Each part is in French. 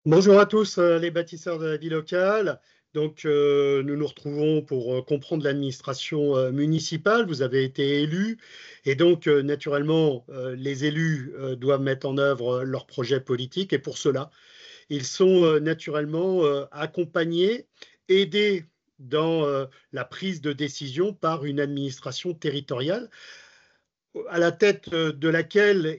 Bonjour à tous, les bâtisseurs de la vie locale. Nous nous retrouvons pour comprendre l'administration municipale. Vous avez été élus et naturellement, les élus doivent mettre en œuvre leurs projets politiques et pour cela, ils sont naturellement accompagnés, aidés dans la prise de décision par une administration territoriale à la tête de laquelle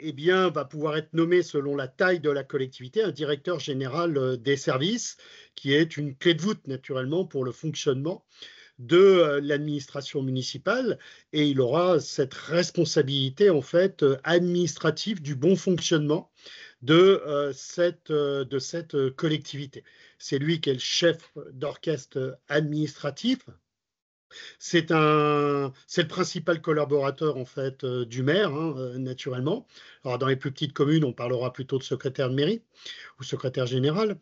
va pouvoir être nommé selon la taille de la collectivité un directeur général des services, qui est une clé de voûte naturellement pour le fonctionnement de l'administration municipale et il aura cette responsabilité en fait administrative du bon fonctionnement de cette collectivité. C'est lui qui est le chef d'orchestre administratif. C'est le principal collaborateur en fait du maire, naturellement. Alors dans les plus petites communes, on parlera plutôt de secrétaire de mairie ou secrétaire général.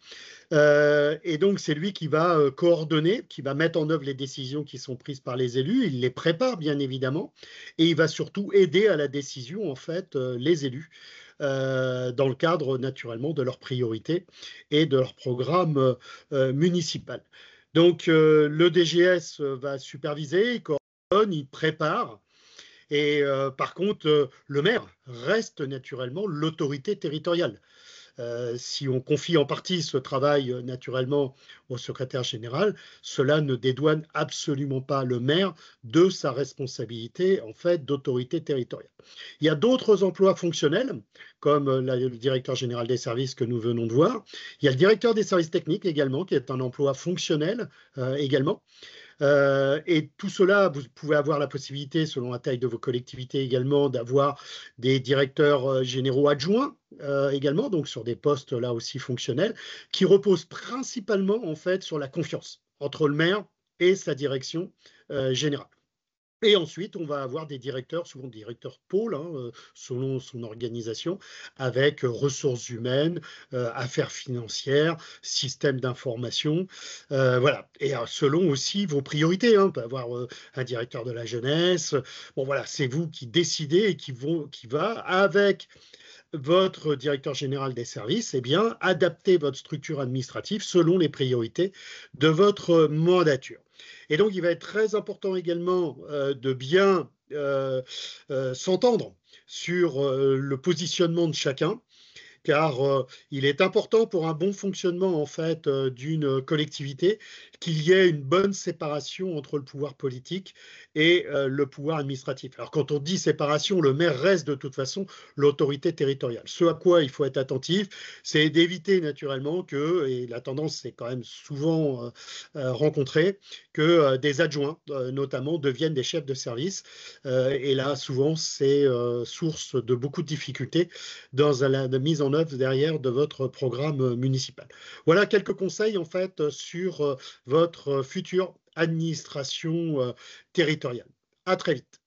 Et donc c'est lui qui va coordonner, qui va mettre en œuvre les décisions qui sont prises par les élus. Il les prépare bien évidemment, et il va surtout aider à la décision en fait les élus. Dans le cadre naturellement de leurs priorités et de leur programme municipal. Le DGS va superviser, il coordonne, il prépare. Et par contre, le maire reste naturellement l'autorité territoriale. Si on confie en partie ce travail naturellement au secrétaire général, cela ne dédouane absolument pas le maire de sa responsabilité en fait d'autorité territoriale. Il y a d'autres emplois fonctionnels, comme le directeur général des services que nous venons de voir. Il y a le directeur des services techniques également, qui est un emploi fonctionnel également. Et tout cela, vous pouvez avoir la possibilité, selon la taille de vos collectivités également, d'avoir des directeurs généraux adjoints également, donc sur des postes là aussi fonctionnels, qui reposent principalement en fait sur la confiance entre le maire et sa direction générale. Et ensuite, on va avoir des directeurs, souvent des directeurs pôles, selon son organisation, avec ressources humaines, affaires financières, système d'information, voilà. Et selon aussi vos priorités, on peut avoir un directeur de la jeunesse. Bon, voilà, c'est vous qui décidez et qui va avec votre directeur général des services, adapter votre structure administrative selon les priorités de votre mandature. Et donc, il va être très important également de bien s'entendre sur le positionnement de chacun, car il est important pour un bon fonctionnement en fait d'une collectivité qu'il y ait une bonne séparation entre le pouvoir politique et le pouvoir administratif. Alors quand on dit séparation, le maire reste de toute façon l'autorité territoriale. Ce à quoi il faut être attentif, c'est d'éviter naturellement que, et la tendance c'est quand même souvent rencontrée, que des adjoints notamment deviennent des chefs de service. Et là souvent c'est source de beaucoup de difficultés dans la mise en œuvre derrière de votre programme municipal. Voilà quelques conseils en fait sur votre future administration territoriale. À très vite.